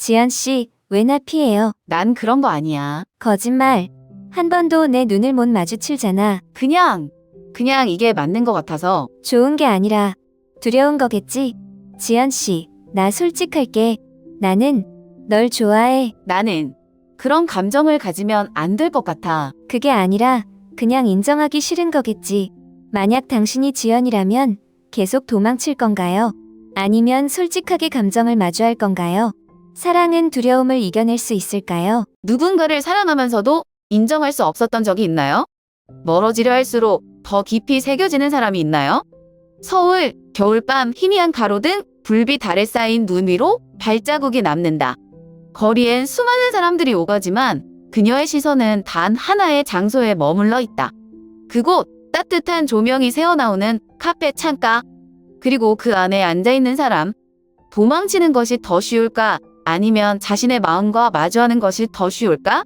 지연 씨, 왜 나 피해요? 난 그런 거 아니야. 거짓말. 한 번도 내 눈을 못 마주칠잖아. 그냥 이게 맞는 것 같아서. 좋은 게 아니라 두려운 거겠지? 지연 씨, 나 솔직할게. 나는 널 좋아해. 나는 그런 감정을 가지면 안 될 것 같아. 그게 아니라 그냥 인정하기 싫은 거겠지. 만약 당신이 지연이라면 계속 도망칠 건가요? 아니면 솔직하게 감정을 마주할 건가요? 사랑은 두려움을 이겨낼 수 있을까요? 누군가를 사랑하면서도 인정할 수 없었던 적이 있나요? 멀어지려 할수록 더 깊이 새겨지는 사람이 있나요? 서울, 겨울밤 희미한 가로등, 불빛 아래 쌓인 눈 위로 발자국이 남는다. 거리엔 수많은 사람들이 오가지만 그녀의 시선은 단 하나의 장소에 머물러 있다. 그곳, 따뜻한 조명이 새어나오는 카페 창가. 그리고 그 안에 앉아있는 사람. 도망치는 것이 더 쉬울까? 아니면 자신의 마음과 마주하는 것이 더 쉬울까?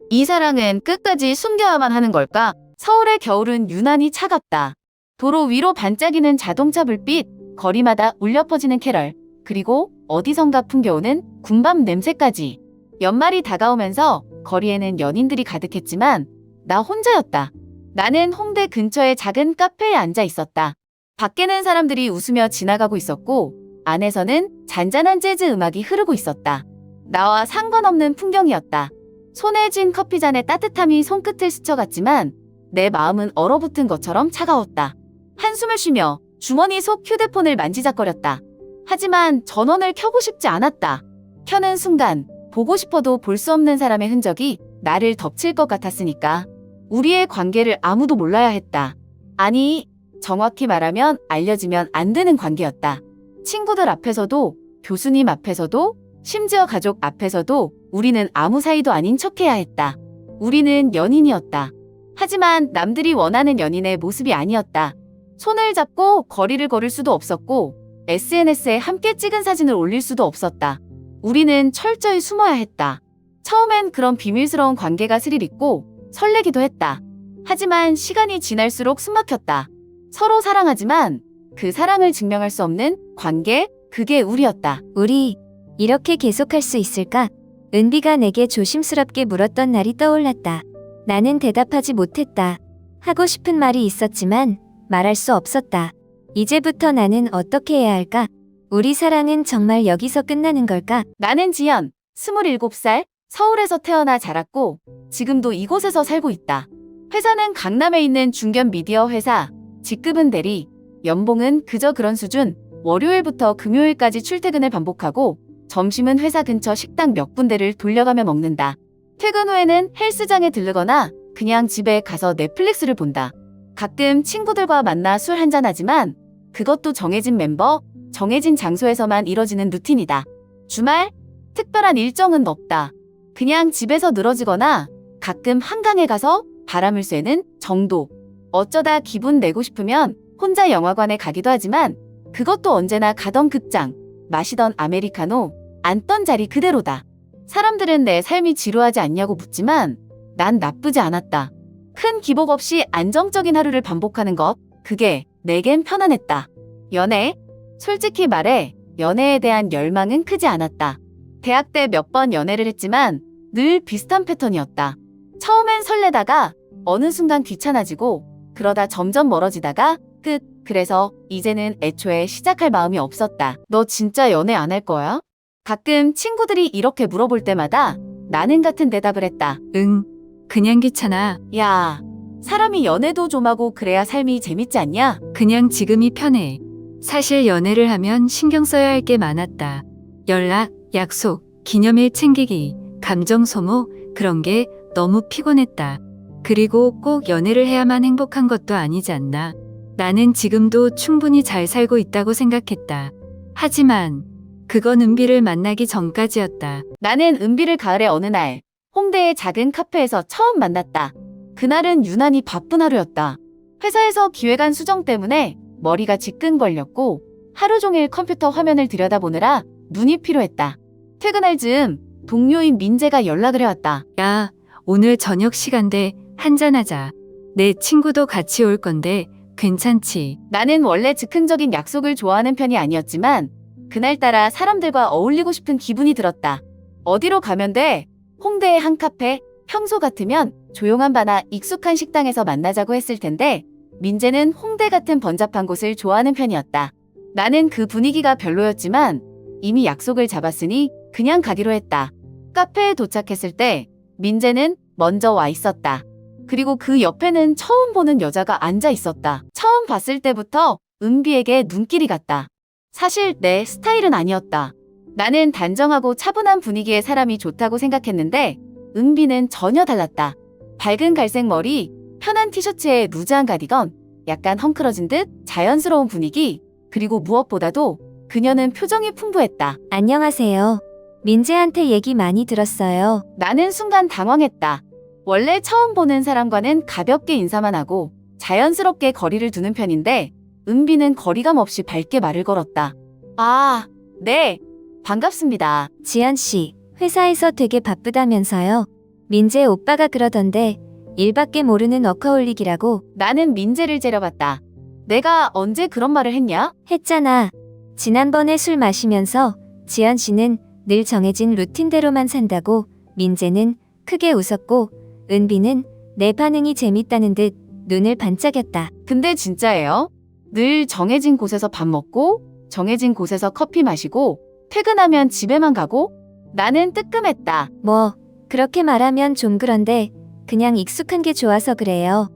이 사랑은 끝까지 숨겨야만 하는 걸까? 서울의 겨울은 유난히 차갑다. 도로 위로 반짝이는 자동차 불빛, 거리마다 울려 퍼지는 캐럴, 그리고 어디선가 풍겨오는 군밤 냄새까지. 연말이 다가오면서 거리에는 연인들이 가득했지만 나 혼자였다. 나는 홍대 근처의 작은 카페에 앉아 있었다. 밖에는 사람들이 웃으며 지나가고 있었고 안에서는 잔잔한 재즈 음악이 흐르고 있었다. 나와 상관없는 풍경이었다. 손에 쥔 커피잔의 따뜻함이 손끝을 스쳐갔지만 내 마음은 얼어붙은 것처럼 차가웠다. 한숨을 쉬며 주머니 속 휴대폰을 만지작거렸다. 하지만 전원을 켜고 싶지 않았다. 켜는 순간 보고 싶어도 볼 수 없는 사람의 흔적이 나를 덮칠 것 같았으니까. 우리의 관계를 아무도 몰라야 했다. 아니, 정확히 말하면 알려지면 안 되는 관계였다. 친구들 앞에서도, 교수님 앞에서도, 심지어 가족 앞에서도 우리는 아무 사이도 아닌 척해야 했다. 우리는 연인이었다. 하지만 남들이 원하는 연인의 모습이 아니었다. 손을 잡고 거리를 걸을 수도 없었고 SNS에 함께 찍은 사진을 올릴 수도 없었다. 우리는 철저히 숨어야 했다. 처음엔 그런 비밀스러운 관계가 스릴 있고 설레기도 했다. 하지만 시간이 지날수록 숨막혔다. 서로 사랑하지만 그 사랑을 증명할 수 없는 관계, 그게 우리였다. 우리 이렇게 계속할 수 있을까? 은비가 내게 조심스럽게 물었던 날이 떠올랐다. 나는 대답하지 못했다. 하고 싶은 말이 있었지만 말할 수 없었다. 이제부터 나는 어떻게 해야 할까? 우리 사랑은 정말 여기서 끝나는 걸까? 나는 지연, 27살, 서울에서 태어나 자랐고 지금도 이곳에서 살고 있다. 회사는 강남에 있는 중견 미디어 회사, 직급은 대리, 연봉은 그저 그런 수준, 월요일부터 금요일까지 출퇴근을 반복하고 점심은 회사 근처 식당 몇 군데를 돌려가며 먹는다. 퇴근 후에는 헬스장에 들르거나 그냥 집에 가서 넷플릭스를 본다. 가끔 친구들과 만나 술 한잔하지만 그것도 정해진 멤버, 정해진 장소에서만 이뤄지는 루틴이다. 주말, 특별한 일정은 없다. 그냥 집에서 늘어지거나 가끔 한강에 가서 바람을 쐬는 정도. 어쩌다 기분 내고 싶으면 혼자 영화관에 가기도 하지만 그것도 언제나 가던 극장, 마시던 아메리카노, 앉던 자리 그대로다. 사람들은 내 삶이 지루하지 않냐고 묻지만 난 나쁘지 않았다. 큰 기복 없이 안정적인 하루를 반복하는 것, 그게 내겐 편안했다. 연애? 솔직히 말해 연애에 대한 열망은 크지 않았다. 대학 때 몇 번 연애를 했지만 늘 비슷한 패턴이었다. 처음엔 설레다가 어느 순간 귀찮아지고 그러다 점점 멀어지다가 끝. 그래서 이제는 애초에 시작할 마음이 없었다. 너 진짜 연애 안 할 거야? 가끔 친구들이 이렇게 물어볼 때마다 나는 같은 대답을 했다. 응, 그냥 귀찮아. 야, 사람이 연애도 좀 하고 그래야 삶이 재밌지 않냐? 그냥 지금이 편해. 사실 연애를 하면 신경 써야 할 게 많았다. 연락, 약속, 기념일 챙기기, 감정 소모, 그런 게 너무 피곤했다. 그리고 꼭 연애를 해야만 행복한 것도 아니지 않나. 나는 지금도 충분히 잘 살고 있다고 생각했다. 하지만 그건 은비를 만나기 전까지였다. 나는 은비를 가을의 어느 날 홍대의 작은 카페에서 처음 만났다. 그날은 유난히 바쁜 하루였다. 회사에서 기획안 수정 때문에 머리가 지끈거렸고 하루 종일 컴퓨터 화면을 들여다보느라 눈이 피로했다. 퇴근할 즈음 동료인 민재가 연락을 해왔다. 야, 오늘 저녁 시간대 한잔하자. 내 친구도 같이 올 건데 괜찮지? 나는 원래 즉흥적인 약속을 좋아하는 편이 아니었지만 그날따라 사람들과 어울리고 싶은 기분이 들었다. 어디로 가면 돼? 홍대의 한 카페, 평소 같으면 조용한 바나 익숙한 식당에서 만나자고 했을 텐데 민재는 홍대 같은 번잡한 곳을 좋아하는 편이었다. 나는 그 분위기가 별로였지만 이미 약속을 잡았으니 그냥 가기로 했다. 카페에 도착했을 때 민재는 먼저 와 있었다. 그리고 그 옆에는 처음 보는 여자가 앉아 있었다. 처음 봤을 때부터 은비에게 눈길이 갔다. 사실 내 스타일은 아니었다. 나는 단정하고 차분한 분위기의 사람이 좋다고 생각했는데 은비는 전혀 달랐다. 밝은 갈색 머리, 편한 티셔츠에 루즈한 가디건, 약간 헝클어진 듯 자연스러운 분위기, 그리고 무엇보다도 그녀는 표정이 풍부했다. 안녕하세요. 민재한테 얘기 많이 들었어요. 나는 순간 당황했다. 원래 처음 보는 사람과는 가볍게 인사만 하고 자연스럽게 거리를 두는 편인데 은비는 거리감 없이 밝게 말을 걸었다. 아, 네. 반갑습니다. 지연 씨, 회사에서 되게 바쁘다면서요. 민재 오빠가 그러던데 일밖에 모르는 워커홀릭이라고. 나는 민재를 째려봤다. 내가 언제 그런 말을 했냐? 했잖아. 지난번에 술 마시면서 지연 씨는 늘 정해진 루틴대로만 산다고. 민재는 크게 웃었고 은비는 내 반응이 재밌다는 듯 눈을 반짝였다. 근데 진짜예요? 늘 정해진 곳에서 밥 먹고 정해진 곳에서 커피 마시고 퇴근하면 집에만 가고? 나는 뜨끔했다. 뭐 그렇게 말하면 좀 그런데 그냥 익숙한 게 좋아서 그래요.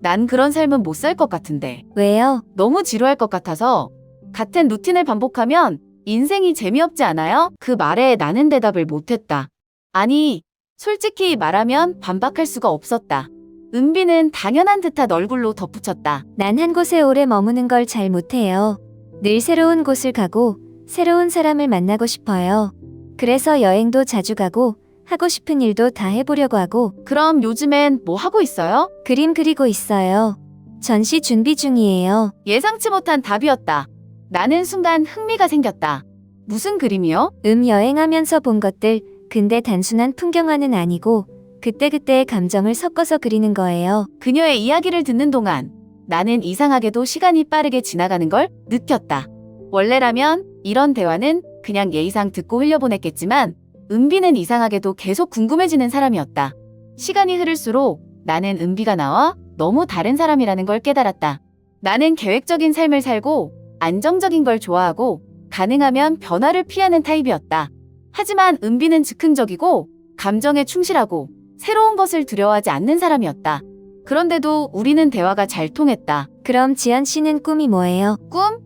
난 그런 삶은 못 살 것 같은데. 왜요? 너무 지루할 것 같아서. 같은 루틴을 반복하면 인생이 재미없지 않아요? 그 말에 나는 대답을 못했다. 아니, 솔직히 말하면 반박할 수가 없었다. 은비는 당연한 듯한 얼굴로 덧붙였다. 난 한 곳에 오래 머무는 걸 잘 못해요. 늘 새로운 곳을 가고 새로운 사람을 만나고 싶어요. 그래서 여행도 자주 가고 하고 싶은 일도 다 해보려고 하고. 그럼 요즘엔 뭐 하고 있어요? 그림 그리고 있어요. 전시 준비 중이에요. 예상치 못한 답이었다. 나는 순간 흥미가 생겼다. 무슨 그림이요? 여행하면서 본 것들. 근데 단순한 풍경화는 아니고 그때그때의 감정을 섞어서 그리는 거예요. 그녀의 이야기를 듣는 동안 나는 이상하게도 시간이 빠르게 지나가는 걸 느꼈다. 원래라면 이런 대화는 그냥 예의상 듣고 흘려보냈겠지만 은비는 이상하게도 계속 궁금해지는 사람이었다. 시간이 흐를수록 나는 은비가 나와 너무 다른 사람이라는 걸 깨달았다. 나는 계획적인 삶을 살고 안정적인 걸 좋아하고 가능하면 변화를 피하는 타입이었다. 하지만 은비는 즉흥적이고 감정에 충실하고 새로운 것을 두려워하지 않는 사람이었다. 그런데도 우리는 대화가 잘 통했다. 그럼 지연 씨는 꿈이 뭐예요? 꿈?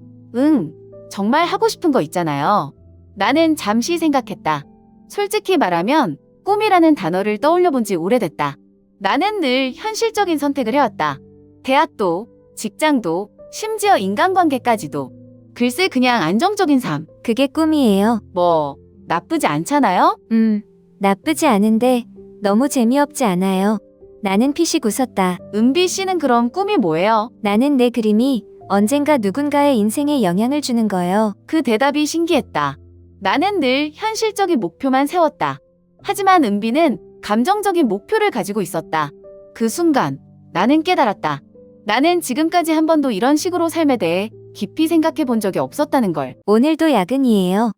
정말 하고 싶은 거 있잖아요. 나는 잠시 생각했다. 솔직히 말하면 꿈이라는 단어를 떠올려 본 지 오래됐다. 나는 늘 현실적인 선택을 해왔다. 대학도, 직장도, 심지어 인간관계까지도. 글쎄 그냥 안정적인 삶. 그게 꿈이에요. 뭐 나쁘지 않잖아요? 나쁘지 않은데 너무 재미없지 않아요. 나는 피식 웃었다. 은비 씨는 그럼 꿈이 뭐예요? 나는 내 그림이 언젠가 누군가의 인생에 영향을 주는 거요. 그 대답이 신기했다. 나는 늘 현실적인 목표만 세웠다. 하지만 은비는 감정적인 목표를 가지고 있었다. 그 순간 나는 깨달았다. 나는 지금까지 한 번도 이런 식으로 삶에 대해 깊이 생각해 본 적이 없었다는 걸. 오늘도 야근이에요.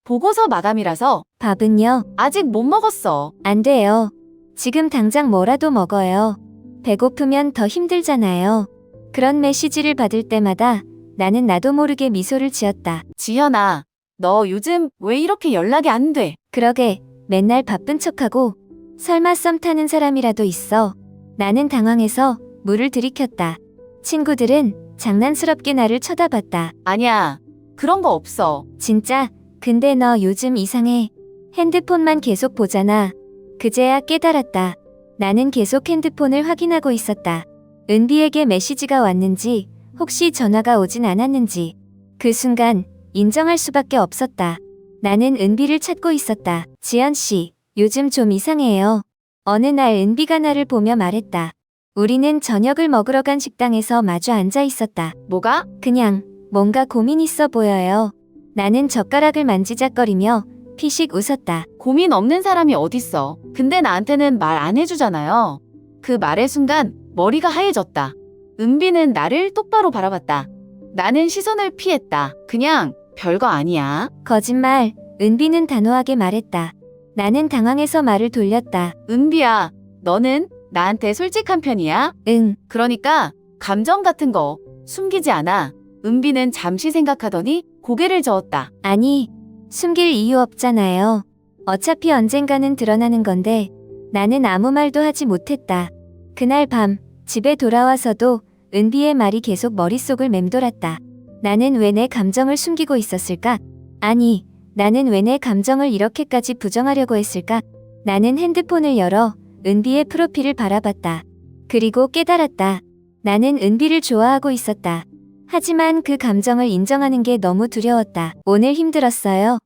보고서 마감이라서 밥은요? 아직 못 먹었어. 안 돼요. 지금 당장 뭐라도 먹어요. 배고프면 더 힘들잖아요. 그런 메시지를 받을 때마다 나는 나도 모르게 미소를 지었다. 지현아, 너 요즘 왜 이렇게 연락이 안 돼? 그러게 맨날 바쁜 척하고 설마 썸 타는 사람이라도 있어. 나는 당황해서 물을 들이켰다. 친구들은 장난스럽게 나를 쳐다봤다. 아니야, 그런 거 없어. 진짜? 근데 너 요즘 이상해. 핸드폰만 계속 보잖아. 그제야 깨달았다. 나는 계속 핸드폰을 확인하고 있었다. 은비에게 메시지가 왔는지, 혹시 전화가 오진 않았는지. 그 순간 인정할 수밖에 없었다. 나는 은비를 찾고 있었다. 지연 씨, 요즘 좀 이상해요. 어느 날 은비가 나를 보며 말했다. 우리는 저녁을 먹으러 간 식당에서 마주 앉아 있었다. 뭐가? 그냥 뭔가 고민 있어 보여요. 나는 젓가락을 만지작거리며 피식 웃었다. 고민 없는 사람이 어딨어. 근데 나한테는 말 안 해주잖아요. 그 말의 순간 머리가 하얘졌다. 은비는 나를 똑바로 바라봤다. 나는 시선을 피했다. 그냥 별거 아니야. 거짓말. 은비는 단호하게 말했다. 나는 당황해서 말을 돌렸다. 은비야, 너는 나한테 솔직한 편이야? 응, 그러니까 감정 같은 거 숨기지 않아. 은비는 잠시 생각하더니 고개를 저었다. 아니, 숨길 이유 없잖아요. 어차피 언젠가는 드러나는 건데 나는 아무 말도 하지 못했다. 그날 밤 집에 돌아와서도 은비의 말이 계속 머릿속을 맴돌았다. 나는 왜 내 감정을 숨기고 있었을까? 아니, 나는 왜 내 감정을 이렇게까지 부정하려고 했을까? 나는 핸드폰을 열어 은비의 프로필을 바라봤다. 그리고 깨달았다. 나는 은비를 좋아하고 있었다. 하지만 그 감정을 인정하는 게 너무 두려웠다. 오늘 힘들었어요.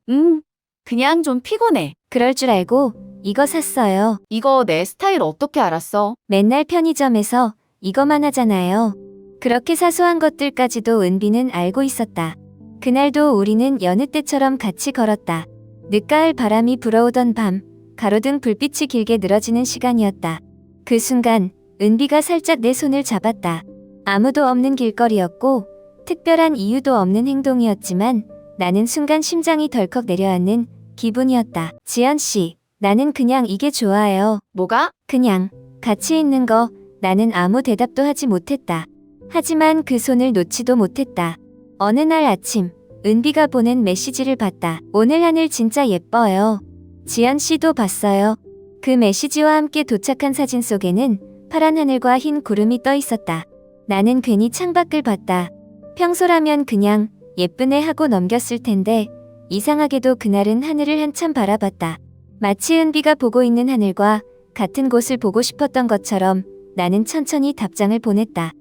그냥 좀 피곤해. 그럴 줄 알고 이거 샀어요. 이거 내 스타일 어떻게 알았어? 맨날 편의점에서 이거만 하잖아요. 그렇게 사소한 것들까지도 은비는 알고 있었다. 그날도 우리는 여느 때처럼 같이 걸었다. 늦가을 바람이 불어오던 밤, 가로등 불빛이 길게 늘어지는 시간이었다. 그 순간 은비가 살짝 내 손을 잡았다. 아무도 없는 길거리였고 특별한 이유도 없는 행동이었지만 나는 순간 심장이 덜컥 내려앉는 기분이었다. 지연 씨, 나는 그냥 이게 좋아요. 뭐가? 그냥 같이 있는 거. 나는 아무 대답도 하지 못했다. 하지만 그 손을 놓지도 못했다. 어느 날 아침, 은비가 보낸 메시지를 봤다. 오늘 하늘 진짜 예뻐요. 지연 씨도 봤어요. 그 메시지와 함께 도착한 사진 속에는 파란 하늘과 흰 구름이 떠 있었다. 나는 괜히 창밖을 봤다. 평소라면 그냥 예쁘네 하고 넘겼을 텐데 이상하게도 그날은 하늘을 한참 바라봤다. 마치 은비가 보고 있는 하늘과 같은 곳을 보고 싶었던 것처럼 나는 천천히 답장을 보냈다.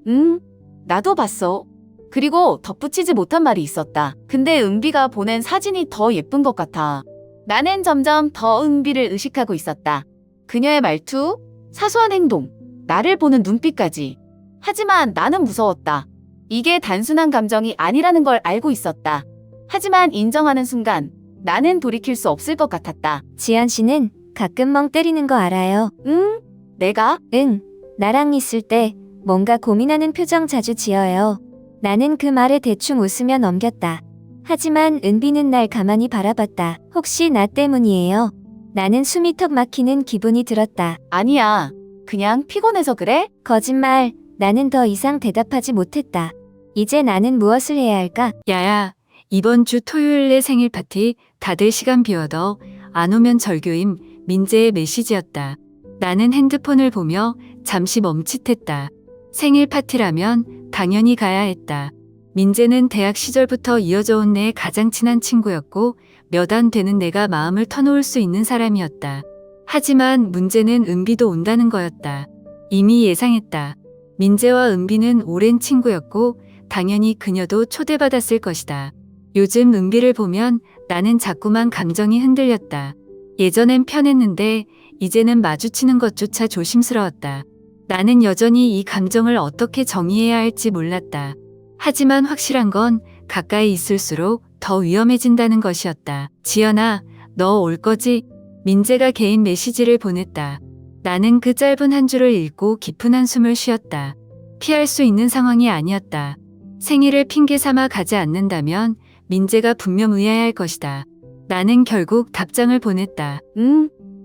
나도 봤어. 그리고 덧붙이지 못한 말이 있었다. 근데 은비가 보낸 사진이 더 예쁜 것 같아. 나는 점점 더 은비를 의식하고 있었다. 그녀의 말투, 사소한 행동, 나를 보는 눈빛까지. 하지만 나는 무서웠다. 이게 단순한 감정이 아니라는 걸 알고 있었다. 하지만 인정하는 순간 나는 돌이킬 수 없을 것 같았다. 지연 씨는 가끔 멍 때리는 거 알아요. 내가? 응, 나랑 있을 때 뭔가 고민하는 표정 자주 지어요. 나는 그 말에 대충 웃으며 넘겼다. 하지만 은비는 날 가만히 바라봤다. 혹시 나 때문이에요? 나는 숨이 턱 막히는 기분이 들었다. 아니야. 그냥 피곤해서 그래? 거짓말, 나는 더 이상 대답하지 못했다. 이제 나는 무엇을 해야 할까? 야야, 이번 주 토요일 내 생일 파티 다들 시간 비워둬. 안 오면 절교임. 민재의 메시지였다. 나는 핸드폰을 보며 잠시 멈칫했다. 생일 파티라면 당연히 가야 했다. 민재는 대학 시절부터 이어져 온 내 가장 친한 친구였고 몇 안 되는 내가 마음을 터놓을 수 있는 사람이었다. 하지만 문제는 은비도 온다는 거였다. 이미 예상했다. 민재와 은비는 오랜 친구였고 당연히 그녀도 초대받았을 것이다. 요즘 은비를 보면 나는 자꾸만 감정이 흔들렸다. 예전엔 편했는데 이제는 마주치는 것조차 조심스러웠다. 나는 여전히 이 감정을 어떻게 정의해야 할지 몰랐다. 하지만 확실한 건 가까이 있을수록 더 위험해진다는 것이었다. 지연아, 너 올 거지? 민재가 개인 메시지를 보냈다. 나는 그 짧은 한 줄을 읽고 깊은 한숨을 쉬었다. 피할 수 있는 상황이 아니었다. 생일을 핑계 삼아 가지 않는다면 민재가 분명 의아해할 것이다. 나는 결국 답장을 보냈다.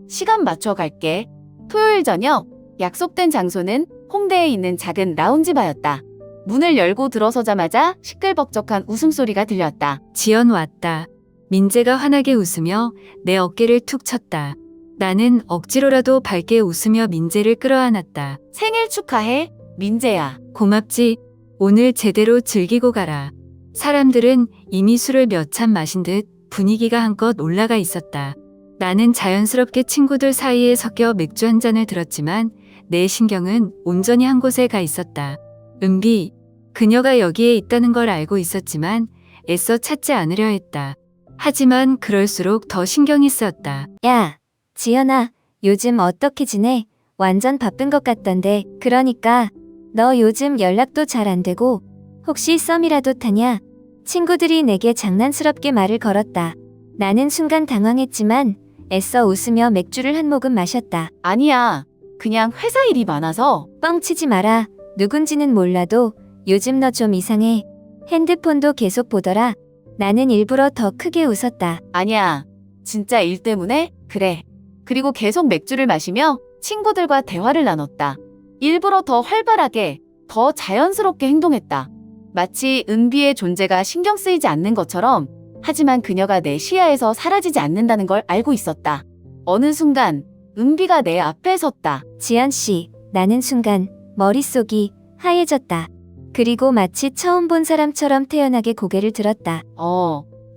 시간 맞춰 갈게. 토요일 저녁, 약속된 장소는 홍대에 있는 작은 라운지 바였다. 문을 열고 들어서자마자 시끌벅적한 웃음소리가 들렸다. 지연 왔다. 민재가 환하게 웃으며 내 어깨를 툭 쳤다. 나는 억지로라도 밝게 웃으며 민재를 끌어안았다. 생일 축하해, 민재야. 고맙지. 오늘 제대로 즐기고 가라. 사람들은 이미 술을 몇 잔 마신 듯 분위기가 한껏 올라가 있었다. 나는 자연스럽게 친구들 사이에 섞여 맥주 한 잔을 들었지만 내 신경은 온전히 한 곳에 가 있었다. 은비, 그녀가 여기에 있다는 걸 알고 있었지만 애써 찾지 않으려 했다. 하지만 그럴수록 더 신경이 쓰였다. 야, 지연아, 요즘 어떻게 지내? 완전 바쁜 것 같던데. 그러니까 너 요즘 연락도 잘 안 되고 혹시 썸이라도 타냐? 친구들이 내게 장난스럽게 말을 걸었다. 나는 순간 당황했지만 애써 웃으며 맥주를 한 모금 마셨다. 아니야. 그냥 회사 일이 많아서. 뻥치지 마라. 누군지는 몰라도 요즘 너 좀 이상해. 핸드폰도 계속 보더라. 나는 일부러 더 크게 웃었다. 아니야. 진짜 일 때문에? 그래. 그리고 계속 맥주를 마시며 친구들과 대화를 나눴다. 일부러 더 활발하게, 더 자연스럽게 행동했다. 마치 은비의 존재가 신경 쓰이지 않는 것처럼, 하지만 그녀가 내 시야에서 사라지지 않는다는 걸 알고 있었다. 어느 순간 은비가 내 앞에 섰다. 지연 씨, 나는 순간 머릿속이 하얘졌다. 그리고 마치 처음 본 사람처럼 태연하게 고개를 들었다.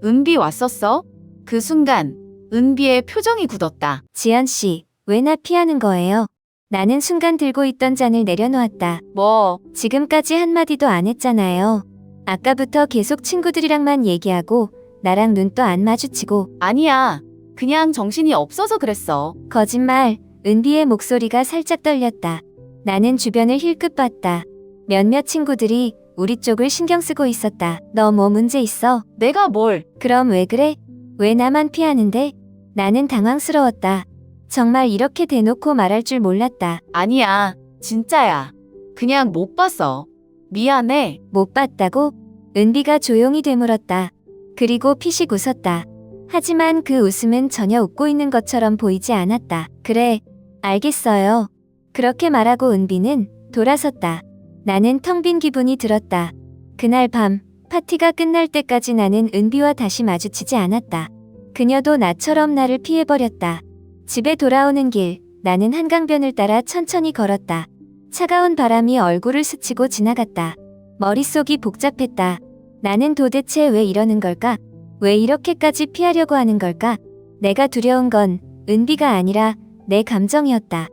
은비 왔었어? 그 순간 은비의 표정이 굳었다. 지연 씨, 왜 나 피하는 거예요? 나는 순간 들고 있던 잔을 내려놓았다. 뭐, 지금까지 한마디도 안 했잖아요. 아까부터 계속 친구들이랑만 얘기하고 나랑 눈도 안 마주치고. 아니야. 그냥 정신이 없어서 그랬어. 거짓말. 은비의 목소리가 살짝 떨렸다. 나는 주변을 힐끗 봤다. 몇몇 친구들이 우리 쪽을 신경 쓰고 있었다. 너 뭐 문제 있어? 내가 뭘? 그럼 왜 그래? 왜 나만 피하는데? 나는 당황스러웠다. 정말 이렇게 대놓고 말할 줄 몰랐다. 아니야. 진짜야. 그냥 못 봤어. 미안해. 못 봤다고? 은비가 조용히 되물었다. 그리고 피식 웃었다. 하지만 그 웃음은 전혀 웃고 있는 것처럼 보이지 않았다. 그래, 알겠어요. 그렇게 말하고 은비는 돌아섰다. 나는 텅 빈 기분이 들었다. 그날 밤, 파티가 끝날 때까지 나는 은비와 다시 마주치지 않았다. 그녀도 나처럼 나를 피해버렸다. 집에 돌아오는 길, 나는 한강변을 따라 천천히 걸었다. 차가운 바람이 얼굴을 스치고 지나갔다. 머릿속이 복잡했다. 나는 도대체 왜 이러는 걸까? 왜 이렇게까지 피하려고 하는 걸까? 내가 두려운 건 은비가 아니라 내 감정이었다.